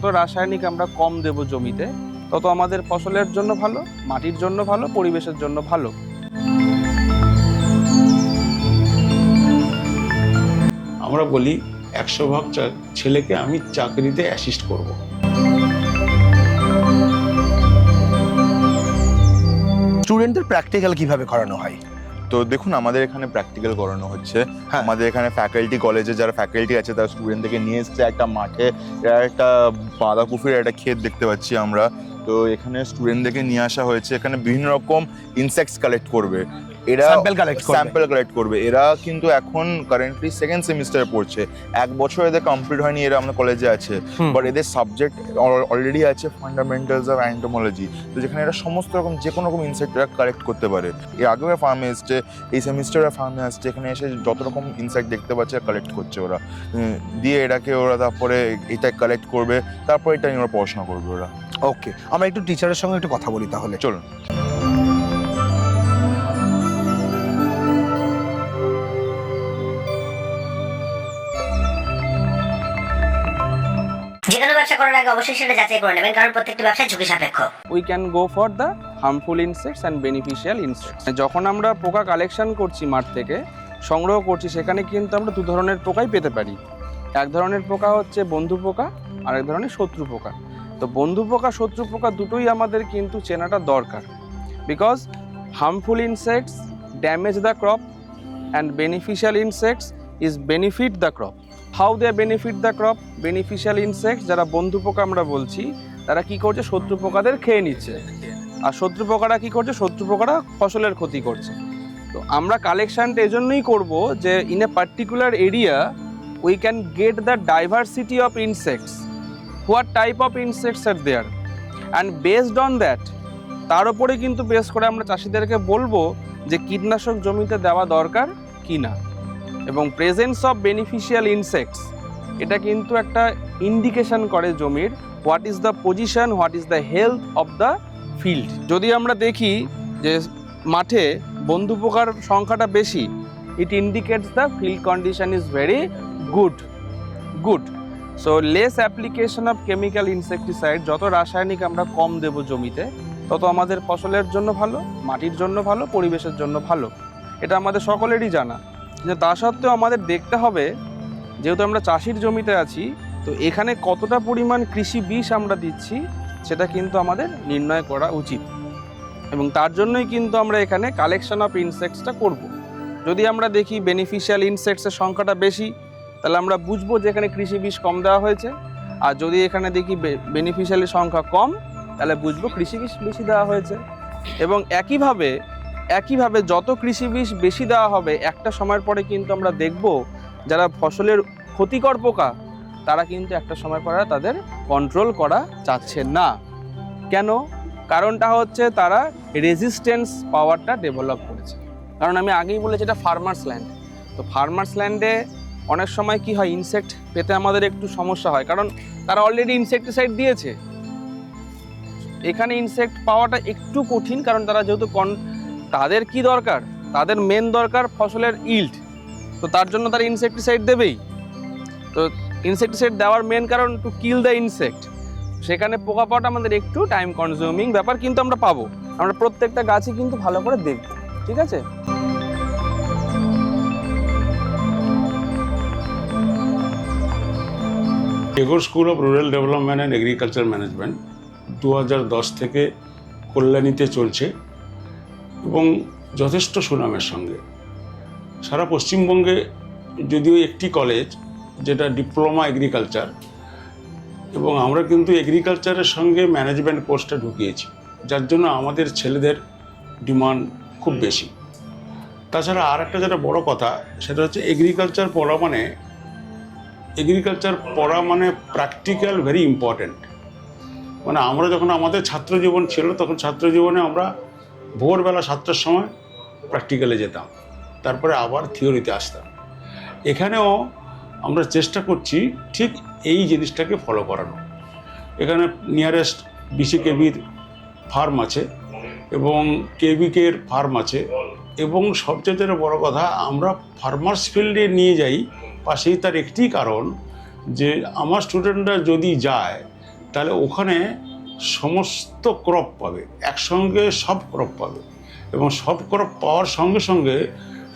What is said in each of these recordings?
যত রাসায়নিক আমরা কম দেব জমিতে, তত আমাদের ফসলের জন্য ভালো, মাটির জন্য ভালো, পরিবেশের জন্য ভালো। আমরা বলি 100 ভাগ ছেলেকে আমি চাকরিতে অ্যাসিস্ট করব। স্টুডেন্টদের প্র্যাকটিক্যাল কিভাবে করানো হয়? তো দেখুন, আমাদের এখানে প্র্যাকটিক্যাল করানো হচ্ছে। আমাদের এখানে ফ্যাকাল্টি, কলেজে যারা ফ্যাকাল্টি আছে তারা স্টুডেন্টদেরকে নিয়ে এসছে একটা মাঠে, একটা বাঁধাকপির একটা ক্ষেত দেখতে পাচ্ছি আমরা। তো এখানে স্টুডেন্টদেরকে নিয়ে আসা হয়েছে, এখানে বিভিন্ন রকম ইনসেক্টস কালেক্ট করবে, এরা স্যাম্পল কালেক্ট করবে। এরা কিন্তু এখন কারেন্টলি 2nd সেমিস্টারে পড়ছে, 1 বছর এদের কমপ্লিট হয়নি, এরা আমাদের কলেজে আছে, বাট এদের সাবজেক্ট অলরেডি আছে ফান্ডামেন্টালস অফ এন্টোমোলজি। তো যেখানে এরা সমস্ত রকম যে কোনো রকম ইনসেক্ট এরা কালেক্ট করতে পারে। এর আগেও ফার্মে এসছে, এই সেমিস্টারে ফার্মে আসছে, এখানে এসে যত রকম ইনসেক্ট দেখতে পাচ্ছে কালেক্ট করছে ওরা, দিয়ে এটাকে ওরা তারপরে এটা কালেক্ট করবে, তারপর এটা নিয়ে ওরা পড়াশোনা করবে ওরা। ওকে, আমরা একটু টিচারের সঙ্গে একটু কথা বলি তাহলে, চলুন। যে কোনো ব্যবসা করার আগে অবশ্যই সেটা যাচাই করে নেবেন, কারণ প্রত্যেকটি ব্যবসা ঝুঁকি সাপেক্ষ। We can go for the harmful insects and beneficial insects. যখন আমরা পোকা কালেকশন করছি, মাঠ থেকে সংগ্রহ করছি, সেখানে কিন্তু আমরা 2 ধরনের পোকাই পেতে পারি। এক ধরনের পোকা হচ্ছে বন্ধু পোকা, আর এক ধরনের শত্রু পোকা। তো বন্ধু পোকা, শত্রু পোকা দুটোই আমাদের কিন্তু চেনাটা দরকার, because harmful insects damage the crop and beneficial insects is benefit the crop. How they benefit the crop? Beneficial insects যারা বন্ধু পোকা আমরা বলছি, তারা কি করছে? শত্রু পোকাদের খেয়ে নিচ্ছে। আর শত্রু পোকারা কি করছে? শত্রু পোকারা ফসলের ক্ষতি করছে। তো আমরা কালেকশনটা এজন্যই করব যে in a particular area we can get the diversity of insects, what type of insects are there, and based on that, তার উপরে কিন্তু বেস করে আমরা চাষিদেরকে বলবো যে কীটনাশক জমিতে দেওয়া দরকার কি না। এবং প্রেজেন্স অফ বেনিফিশিয়াল ইনসেক্টস এটা কিন্তু একটা ইন্ডিকেশন করে জমির what is the position, what is the health of the field. যদি আমরা দেখি যে মাঠে বন্ধু পোকার সংখ্যাটা বেশি, ইট indicates the field condition is very good. So less application of chemical insecticide, যত রাসায়নিক আমরা কম দেব জমিতে, তত আমাদের ফসলের জন্য ভালো, মাটির জন্য ভালো, পরিবেশের জন্য ভালো। এটা আমাদের সকলেরই জানা। যে তা সত্ত্বেও আমাদের দেখতে হবে, যেহেতু আমরা চাষির জমিতে আছি, তো এখানে কতটা পরিমাণ কৃষি বিষ আমরা দিচ্ছি সেটা কিন্তু আমাদের নির্ণয় করা উচিত। এবং তার জন্যই কিন্তু আমরা এখানে কালেকশন অফ ইনসেক্টসটা করব। যদি আমরা দেখি বেনিফিশিয়াল ইনসেক্টসের সংখ্যাটা বেশি, তাহলে আমরা বুঝবো যে এখানে কৃষি বিষ কম দেওয়া হয়েছে। আর যদি এখানে দেখি বেনিফিশিয়ালের সংখ্যা কম, তাহলে বুঝবো কৃষি বিষ বেশি দেওয়া হয়েছে। এবং একইভাবে যত কৃষি বিষ বেশি দেওয়া হবে, একটা সময়ের পরে কিন্তু আমরা দেখব যারা ফসলের ক্ষতিকর পোকা, তারা কিন্তু একটা সময় পরে তাদের কন্ট্রোল করা যাচ্ছে না। কেন? কারণটা হচ্ছে তারা রেজিস্ট্যান্স পাওয়ারটা ডেভেলপ করেছে। কারণ আমি আগেই বলেছি এটা ফার্মার্স ল্যান্ড। তো ফার্মার্স ল্যান্ডে অনেক সময় কি হয়, ইনসেক্ট পেতে আমাদের একটু সমস্যা হয়, কারণ তারা অলরেডি ইনসেক্টিসাইড দিয়েছে। এখানে ইনসেক্ট পাওয়াটা একটু কঠিন, কারণ তারা যেহেতু তাদের কি দরকার, তাদের মেন দরকার ফসলের ইল্ড। তো তার জন্য তারা ইনসেক্টিসাইড দেবেই। তো ইনসেক্টিসাইড দেওয়ার মেন কারণ টু কিল দ্য ইনসেক্ট। সেখানে পোকা পাওয়াটা আমাদের একটু টাইম কনজিউমিং ব্যাপার, কিন্তু আমরা পাবো। আমরা প্রত্যেকটা গাছই কিন্তু ভালো করে দেখব, ঠিক আছে? Tagore school of rural development and agriculture management 2010 থেকে কল্যাণীতে চলছে এবং যথেষ্ট সুনামের সঙ্গে। সারা পশ্চিমবঙ্গে যদিও একটি কলেজ যেটা ডিপ্লোমা এগ্রিকালচার, এবং আমরা কিন্তু এগ্রিকালচারের সঙ্গে ম্যানেজমেন্ট কোর্সটা ঢুকিয়েছি, যার জন্য আমাদের ছেলেদের ডিমান্ড খুব বেশি। তাছাড়া আর একটা যেটা বড় কথা, সেটা হচ্ছে এগ্রিকালচার পড়া মানে প্র্যাকটিক্যাল ভেরি ইম্পর্ট্যান্ট। মানে আমরা যখন আমাদের ছাত্র জীবন ছিল, তখন ছাত্র জীবনে আমরা ভোরবেলা 7টার সময় প্র্যাকটিক্যালে যেতাম, তারপরে আবার থিওরিতে আসতাম। এখানেও আমরা চেষ্টা করছি ঠিক এই জিনিসটাকে ফলো করানো। এখানে নিয়ারেস্ট BCKBর ফার্ম আছে এবং KVKর ফার্ম আছে, এবং সবচেয়ে বড় কথা, আমরা ফার্মার্স ফিল্ডে নিয়ে যাই পাশেই। তার একটি কারণ যে আমার স্টুডেন্টরা যদি যায়, তাহলে ওখানে সমস্ত ক্রপ পাবে, একসঙ্গে সব ক্রপ পাবে। এবং সব ক্রপ পাওয়ার সঙ্গে সঙ্গে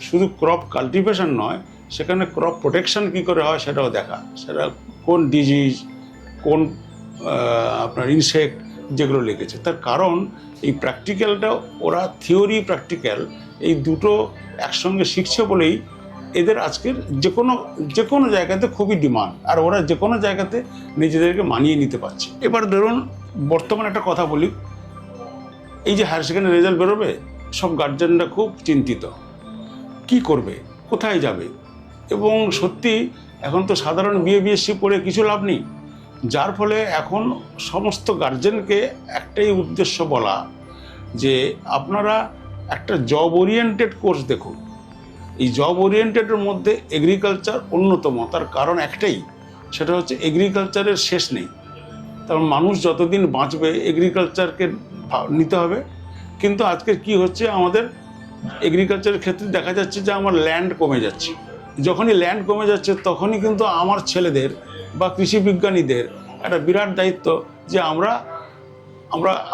শুধু ক্রপ কাল্টিভেশন নয়, সেখানে ক্রপ প্রোটেকশন কী করে হয় সেটাও দেখা, সেটা কোন ডিজিজ, কোন আপনার ইনসেক্ট যেগুলো লেগেছে। তার কারণ এই প্র্যাকটিক্যালটা ওরা থিওরি প্র্যাকটিক্যাল এই দুটো একসঙ্গে শিখছে বলেই এদের আজকের যে কোনো জায়গাতে খুবই ডিমান্ড, আর ওরা যে কোনো জায়গাতে নিজেদেরকে মানিয়ে নিতে পারছে। এবার ধরুন বর্তমানে একটা কথা বলি, এই যে হায়ার সেকেন্ডারি রেজাল্ট বেরোবে, সব গার্জেনরা খুব চিন্তিত, কি করবে, কোথায় যাবে। এবং সত্যি এখন তো সাধারণ বিএসসি পড়ে কিছু লাভ নেই, যার ফলে এখন সমস্ত গার্জেনকে একটাই উদ্দেশ্য বলা যে আপনারা একটা জব ওরিয়েন্টেড কোর্স দেখুন। এই জব ওরিয়েন্টেডের মধ্যে এগ্রিকালচার অন্যতম, তার কারণ একটাই, সেটা হচ্ছে এগ্রিকালচারের শেষ নেই। কারণ মানুষ যতদিন বাঁচবে এগ্রিকালচারকে নিতে হবে। কিন্তু আজকে কি হচ্ছে, আমাদের এগ্রিকালচারের ক্ষেত্রে দেখা যাচ্ছে যে আমার ল্যান্ড কমে যাচ্ছে। যখনই ল্যান্ড কমে যাচ্ছে তখনই কিন্তু আমার ছেলেদের বা কৃষি বিজ্ঞানীদের একটা বিরাট দায়িত্ব যে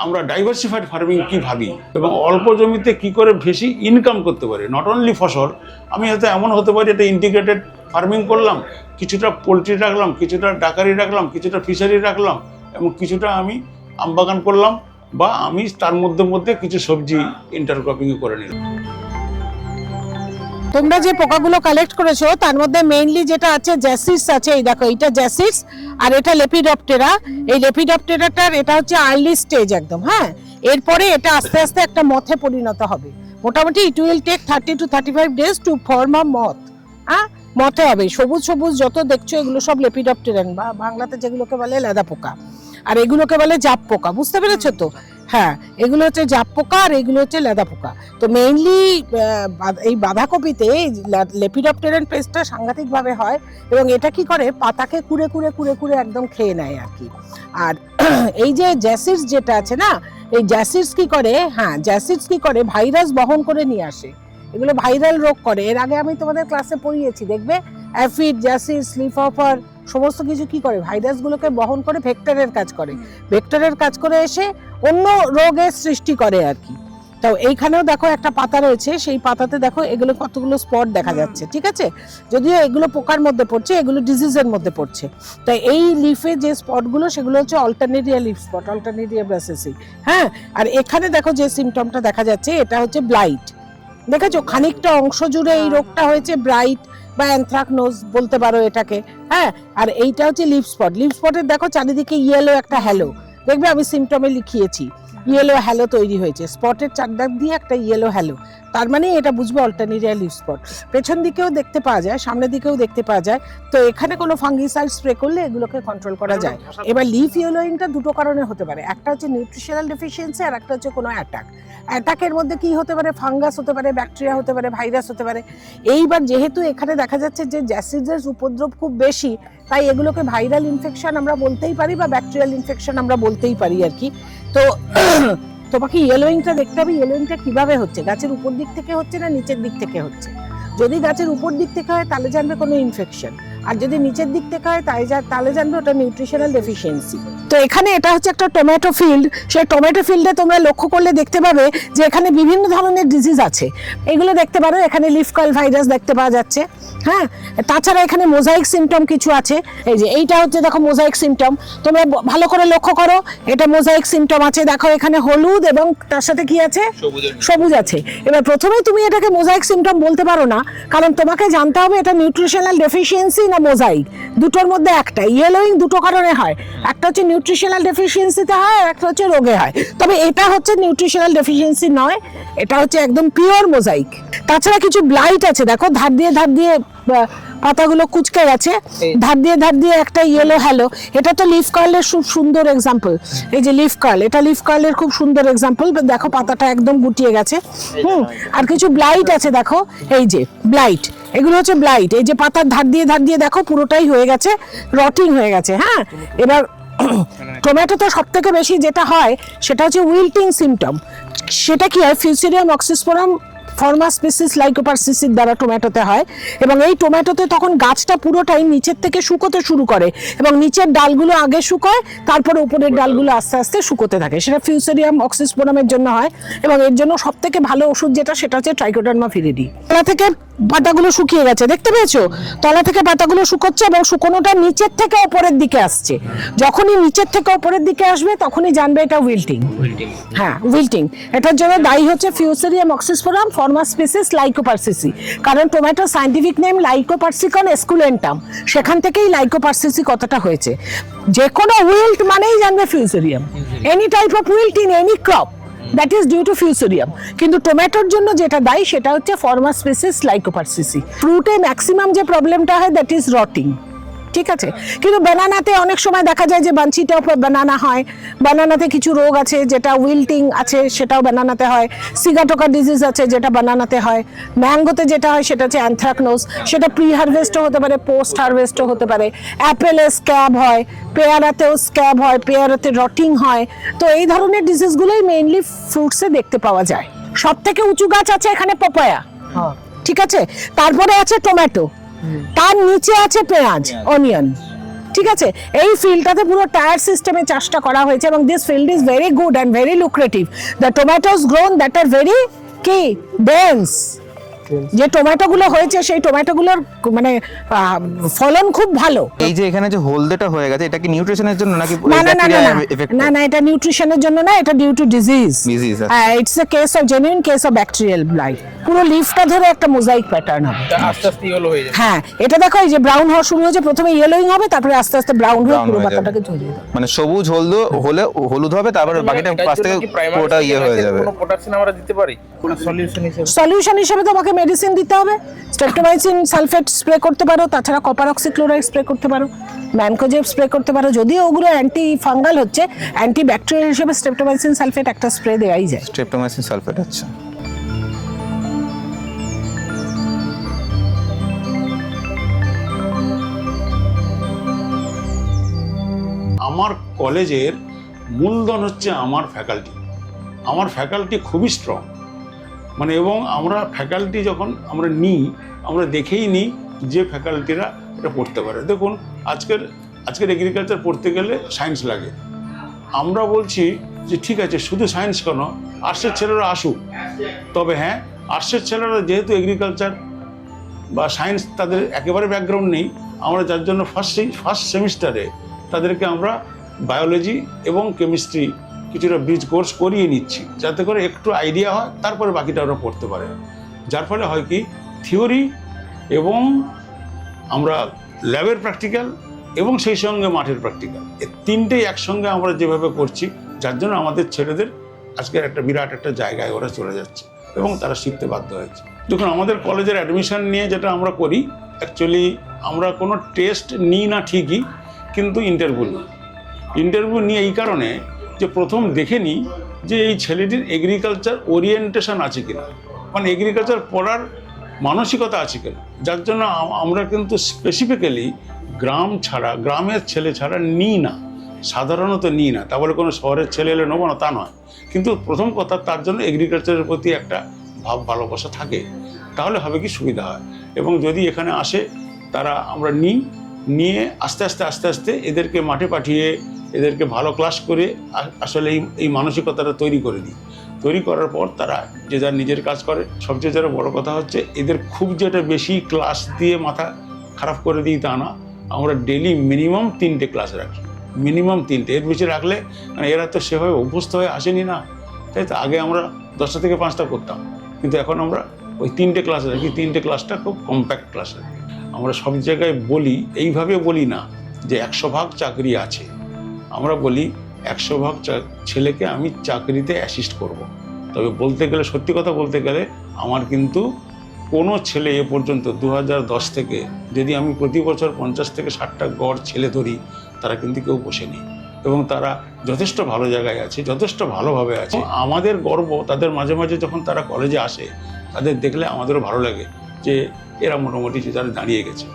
আমরা ডাইভার্সিফাইড ফার্মিং কি ভাবি এবং অল্প জমিতে কি করে বেশি ইনকাম করতে পারি। নট অনলি ফসল, আমি হয়তো এমন হতে পারি এটা ইন্টিগ্রেটেড ফার্মিং করলাম, কিছুটা পোলট্রি রাখলাম, কিছুটা ডাকারি রাখলাম, কিছুটা ফিশারি রাখলাম এবং কিছুটা আমি আমবাগান করলাম, বা আমি তার মধ্যে কিছু সবজি ইন্টারক্রপিং করে নিলাম। তোমরা যে পোকাগুলো কালেক্ট করেছো তার মধ্যে মেইনলি যেটা আছে জ্যাসিস আছে, এই দেখো এটা জ্যাসিস আর এটা লেপিডপ্টেরা। এই লেপিডপ্টেরাটার এটা হচ্ছে আর্লি স্টেজ একদম, হ্যাঁ। এরপরে এটা আস্তে আস্তে একটা মথে পরিণত হবে। মোটামুটি it will take 30 to 35 days to form a moth. হ্যাঁ, মথে হবে। সবুজ সবুজ যত দেখছো এগুলো সব লেপিডপ্টেরান, বা বাংলাতে যেগুলোকে বলে লেদা পোকা, আর এগুলোকে বলে জাপ পোকা। বুঝতে পেরেছো তো? হ্যাঁ, এগুলো হচ্ছে জাপ পোকা আর এগুলো হচ্ছে লেদা পোকা। তো মেইনলি এই বাঁধাকপিতে লেপিডপ্টেরান পেস্টটা সাংঘাতিকভাবে হয় এবং এটা কি করে, পাতাকে কুড়ে কুড়ে কুড়ে কুড়ে একদম খেয়ে নেয় আর কি। আর এই যে জ্যাসিডস যেটা আছে না, এই জ্যাসিডস কি করে, হ্যাঁ জ্যাসিডস কি করে, ভাইরাস বহন করে নিয়ে আসে। এগুলো ভাইরাল রোগ করে। এর আগে আমি তোমাদের ক্লাসে পড়িয়েছি, দেখবে অ্যাফিড, জ্যাসিডস, লিফ হপার সমস্ত কিছু কি করে, ভাইরাসগুলোকে বহন করে ভেক্টরের কাজ করে। ভেক্টরের কাজ করে এসে অন্য রোগের সৃষ্টি করে আর কি। তো এইখানেও দেখো একটা পাতা রয়েছে, সেই পাতাতে দেখো এগুলো কতগুলো স্পট দেখা যাচ্ছে, ঠিক আছে। যদিও এগুলো পোকার মধ্যে পড়ছে, এগুলো ডিজিজের মধ্যে পড়ছে। তাই এই লিফে যে স্পটগুলো সেগুলো হচ্ছে অল্টারনেরিয়া লিফ স্পট, অল্টারনেরিয়া ব্রাসেসি, হ্যাঁ। আর এখানে দেখো যে সিমটমটা দেখা যাচ্ছে এটা হচ্ছে ব্লাইট। দেখেছো খানিকটা অংশ জুড়ে এই রোগটা হয়েছে, ব্রাইট বা অ্যানথ্রাকনোজ বলতে পারো এটাকে, হ্যাঁ। আর এইটা হচ্ছে লিফ স্পট। লিফ স্পটের দেখো চারিদিকে ইয়েলো একটা হ্যালো, দেখবে আমি সিমটমে লিখিয়েছি ইয়েলো হ্যালো তৈরি হয়েছে, স্পটের চারদিক দিয়ে একটা ইয়েলো হ্যালো। তার মানে এটা বুঝবে অল্টারনেরিয়া লিফ স্পট। পেছন দিকেও দেখতে পাওয়া যায়, সামনের দিকেও দেখতে পাওয়া যায়। তো এখানে কোনো ফাঙ্গিসাইড স্প্রে করলে এগুলোকে কন্ট্রোল করা যায়। এবার লিফ ইয়েলোইংটা দুটো কারণে হতে পারে, একটা হচ্ছে নিউট্রিশনাল ডেফিসিয়েন্সি আর একটা হচ্ছে কোনো অ্যাটাক। অ্যাটাকের মধ্যে কি হতে পারে, ফাঙ্গাস হতে পারে, ব্যাকটেরিয়া হতে পারে, ভাইরাস হতে পারে। এইবার যেহেতু এখানে দেখা যাচ্ছে যে জ্যাসিডের উপদ্রব খুব বেশি, তাই এগুলোকে ভাইরাল ইনফেকশন আমরা বলতেই পারি বা ব্যাকটেরিয়াল ইনফেকশন আমরা বলতেই পারি আর কি। তো তোমাকে ইয়েলোইংটা দেখতে হবে, ইয়েলোইংটা কিভাবে হচ্ছে, গাছের উপর দিক থেকে হচ্ছে না নিচের দিক থেকে হচ্ছে। যদি গাছের উপর দিক থেকে হয় তাহলে জানবে কোনো ইনফেকশন, আর যদি নিচের দিক থেকে হয় তাহলে জানবে ওটা নিউট্রিশনাল ডেফিসিয়েন্সি। তো এখানে এটা হচ্ছে একটা টমেটো ফিল্ড। সেই টমেটো ফিল্ডে তোমরা লক্ষ্য করলে দেখতে পাবে যে এখানে বিভিন্ন ধরনের ডিজিজ আছে। এগুলো দেখতে পারো, এখানে লিফ কার্ল ভাইরাস দেখতে পাওয়া যাচ্ছে, হ্যাঁ। তাছাড়া এখানে মোজাইক সিমটম কিছু আছে, এই যে এইটা হচ্ছে দেখো মোজাইক সিমটম। তোমরা ভালো করে লক্ষ্য করো, এটা মোজাইক সিমটম আছে। দেখো এখানে হলুদ এবং তার সাথে কি আছে, সবুজ আছে। এবার প্রথমেই তুমি এটাকে মোজাইক সিমটম বলতে পারো না, কারণ তোমাকে জানতে হবে এটা নিউট্রিশনাল ডেফিসিয়েন্সি না মোজাইক, দুটোর মধ্যে একটা। ইয়েলোইং দুটো কারণে হয়, একটা হচ্ছে নিউট্রিশনাল ডেফিসিয়েন্সিতে হয় আর একটা হচ্ছে রোগে হয়। তবে এটা হচ্ছে নিউট্রিশনাল ডেফিসিয়েন্সি নয়, এটা হচ্ছে একদম পিওর মোজাইক। তাছাড়া কিছু ব্লাইট আছে, দেখো ধার দিয়ে পাতাগুলো কুচকে গেছে, ধার দিয়ে একটা ইয়েলো হ্যালো। এটা তো লিফ কার্লের খুব সুন্দর এক্সাম্পল। এই যে লিফ কার্ল, এটা লিফ কার্লের খুব সুন্দর এক্সাম্পল। দেখো পাতাটা একদম গুটিয়ে গেছে, আর কিছু ব্লাইট আছে দেখো, এই যে ব্লাইট, এগুলো হচ্ছে ব্লাইট। এই যে পাতার ধার দিয়ে দেখো পুরোটাই হয়ে গেছে, রটিং হয়ে গেছে, হ্যাঁ। এবার টমেটো তো সব থেকে বেশি যেটা হয় সেটা হচ্ছে উইল্টিং সিমটম। সেটা কি হয়, ফিউসেরিয়াম অক্সিস্পোরাম ফর্মা স্পিসিস লাইকোপারসিসির দ্বারা টমেটোতে হয়, এবং এই টমেটোতে তখন গাছটা পুরোটাই নিচের থেকে শুকোতে শুরু করে, এবং নিচের ডালগুলো আগে শুকোয়, তারপর উপরের ডালগুলো আস্তে আস্তে শুকোতে থাকে। সেটা ফিউসেরিয়াম অক্সিস্পোরামের জন্য হয়, এবং এর জন্য সব থেকে ভালো ওষুধ যেটা সেটা হচ্ছে ট্রাইকোডার্মা ভিরিডি। তলা থেকে পাতাগুলো শুকিয়ে গেছে, দেখতে পেয়েছো? তলা থেকে পাতাগুলো শুকোচ্ছে এবং শুকোনোটা নিচের থেকে ওপরের দিকে আসছে। যখনই নিচের থেকে ওপরের দিকে আসবে তখনই জানবে এটা উইল্টিং। হ্যাঁ, উইল্টিং। এটার জন্য দায়ী হচ্ছে ফিউসেরিয়াম অক্সিস্পোরাম, ফর্মা স্পিসিস লাইকোপারসিসি। কারণ টমেটোর সায়েন্টিফিক নেম লাইকোপারসিকন এসকুলেন্টাম, সেখান থেকেই লাইকোপারসিসি কথাটা হয়েছে। যে কোনো উইল্ট মানেই জানবে fusarium. Any type of wilt in any crop, that is due to fusarium. কিন্তু টমেটোর জন্য যেটা দায়ী সেটা হচ্ছে ফর্মা স্পিসিস লাইকোপারসিসি। ফ্রুটে ম্যাক্সিমাম যে প্রবলেমটা হয় দ্যাট ইজ রটিং, ঠিক আছে? কিন্তু ব্যানানাতে অনেক সময় দেখা যায় যে বাঞ্চিটা ব্যানানা হয়, ব্যানানাতে কিছু রোগ আছে যেটা উইল্টিং আছে, সেটাও ব্যানানাতে হয়। সিগাটোকা ডিজিজ আছে যেটা ব্যানানাতে হয়। ম্যাঙ্গোতে যেটা হয় সেটা হচ্ছে অ্যানথ্রাকনোজ, সেটা প্রি হারভেস্টও হতে পারে, পোস্ট হারভেস্টও হতে পারে। অ্যাপেলে স্ক্যাব হয়, পেয়ারাতেও স্ক্যাব হয়, পেয়ারাতে রটিং হয়। তো এই ধরনের ডিজিজগুলোই মেইনলি ফ্রুটসে দেখতে পাওয়া যায়। সব থেকে উঁচু গাছ আছে এখানে পাপায়া, ঠিক আছে? তারপরে আছে টমেটো, তার নিচে আছে পেঁয়াজ, অনিয়ন, ঠিক আছে? এই ফিল্ডটাতে পুরো টায়ার সিস্টেমে চাষটা করা হয়েছে, এবং this field is very good and very lucrative. The tomatoes grown that are very key dense. যে টমেটোগুলো হয়েছে সেই টমেটোগুলোর মানে ফলন খুব ভালো। এই যে এখানে যে হলদেটা হয়ে গেছে, এটা কি নিউট্রিশনের জন্য নাকি না না না ব্যাকটেরিয়া না এফেক্ট? না না, এটা নিউট্রিশনের জন্য না, এটা due to disease. It's a case of genuine case of bacterial blight. পুরো লিফটা ধরে একটা মোজাইক প্যাটার্ন হবে। আস্তে আস্তে ইয়েলো হয়ে যাবে। হ্যাঁ, এটা দেখো এই যে ব্রাউন হওয়া শুরু হয়েছে, প্রথমে ইয়েলোইং হবে, তারপরে আস্তে আস্তে ব্রাউন হয়ে পুরো পাতাটাকে ঝরিয়ে দেবে। মানে সবুজ হলুদ হবে, তারপরে বাকিটা পাশ থেকে পুরোটা ইয়ে হয়ে যাবে। কোনো পটাশিয়াম আমরা দিতে পারি কোনো সলিউশন হিসেবে? সলিউশন হিসেবে তোমাকে মেডিসিন দিতে হবে। স্ট্রেপ্টোমাইসিন সালফেট স্প্রে করতে পারো, তাছাড়া কপার অক্সিক্লোরাইড স্প্রে করতে পারো, ম্যানকোজেব স্প্রে করতে পারো। যদিও ওগুলো অ্যান্টি ফাঙ্গাল হচ্ছে, অ্যান্টি ব্যাকটেরিয়াল হিসেবে স্ট্রেপ্টোমাইসিন সালফেট একটা স্প্রে দেওয়াই যায়। স্ট্রেপ্টোমাইসিন সালফেট, আচ্ছা। আমার কলেজের মূলধন হচ্ছে আমার ফ্যাকাল্টি। আমার ফ্যাকাল্টি খুবই স্ট্রং, মানে এবং আমরা ফ্যাকাল্টি যখন আমরা নিই, আমরা দেখেই নিই যে ফ্যাকাল্টিরা এটা পড়তে পারে। দেখুন আজকের এগ্রিকালচার পড়তে গেলে সায়েন্স লাগে। আমরা বলছি যে ঠিক আছে, শুধু সায়েন্স কেন, আর্টসের ছেলেরা আসুক। তবে হ্যাঁ, আর্টসের ছেলেরা যেহেতু এগ্রিকালচার বা সায়েন্স তাদের একেবারে ব্যাকগ্রাউন্ড নেই, আমরা যার জন্য ফার্স্ট সেমিস্টারে তাদেরকে আমরা বায়োলজি এবং কেমিস্ট্রি কিছুটা ব্রিজ কোর্স করিয়ে নিচ্ছি, যাতে করে একটু আইডিয়া হয়, তারপরে বাকিটা ওরা পড়তে পারে। যার ফলে হয় কি, থিওরি এবং আমরা ল্যাবের প্র্যাকটিক্যাল এবং সেই সঙ্গে মাঠের প্র্যাকটিক্যাল, এই তিনটেই একসঙ্গে আমরা যেভাবে করছি, যার জন্য আমাদের ছেলেদের আজকের একটা বিরাট একটা জায়গায় ওরা চলে যাচ্ছে এবং তারা শিখতে বাধ্য হয়েছে। দেখুন, আমাদের কলেজের অ্যাডমিশন নিয়ে যেটা আমরা করি, অ্যাকচুয়ালি আমরা কোনো টেস্ট নিই না ঠিকই, কিন্তু ইন্টারভিউ নিয়ে এই কারণে যে প্রথম দেখে নিই যে এই ছেলেটির এগ্রিকালচার ওরিয়েন্টেশন আছে কিনা, মানে এগ্রিকালচার পড়ার মানসিকতা আছে কিনা। যার জন্য আমরা কিন্তু স্পেসিফিক্যালি গ্রামের ছেলে ছাড়া নিই না, সাধারণত নিই না। তা বলে কোনো শহরের ছেলে এলে নেবো না, তা নয়। কিন্তু প্রথম কথা, তার জন্য এগ্রিকালচারের প্রতি একটা ভালোবাসা থাকে, তাহলে হবে কি সুবিধা হয়। এবং যদি এখানে আসে তারা আমরা নিয়ে আস্তে আস্তে এদেরকে মাঠে পাঠিয়ে এদেরকে ভালো ক্লাস করে আসলে এই মানসিকতাটা তৈরি করে দিই। তৈরি করার পর তারা যে যার নিজের কাজ করে। সবচেয়ে যেটা বড় কথা হচ্ছে, এদের খুব যেটা বেশি ক্লাস দিয়ে মাথা খারাপ করে দিই তা না, আমরা ডেলি মিনিমাম 3টে ক্লাস রাখি, মিনিমাম 3টে। এর বেশি রাখলে মানে এরা তো সেভাবে অভ্যস্ত হয়ে আসেনি না, তাই তো। আগে আমরা 10টা থেকে 5টা করতাম, কিন্তু এখন আমরা ওই 3টে ক্লাস রাখি। 3টে ক্লাসটা খুব কম্প্যাক্ট ক্লাস রাখি। আমরা সব জায়গায় বলি, এইভাবে বলি না যে 100 ভাগ চাকরি আছে, আমরা বলি 100 ভাগ ছেলেকে আমি চাকরিতে অ্যাসিস্ট করব। তবে বলতে গেলে, সত্যি কথা বলতে গেলে, আমার কিন্তু কোনো ছেলে এ পর্যন্ত 2010 থেকে যদি আমি প্রতি বছর 50 থেকে 60টা গড় ছেলে ধরি, তারা কিন্তু কেউ বসেনি এবং তারা যথেষ্ট ভালো জায়গায় আছে, যথেষ্ট ভালোভাবে আছে। আমাদের গর্ব, তাদের মাঝে মাঝে যখন তারা কলেজে আসে, তাদের দেখলে আমাদেরও ভালো লাগে যে এরা মোটামুটি তারা দাঁড়িয়ে গেছে।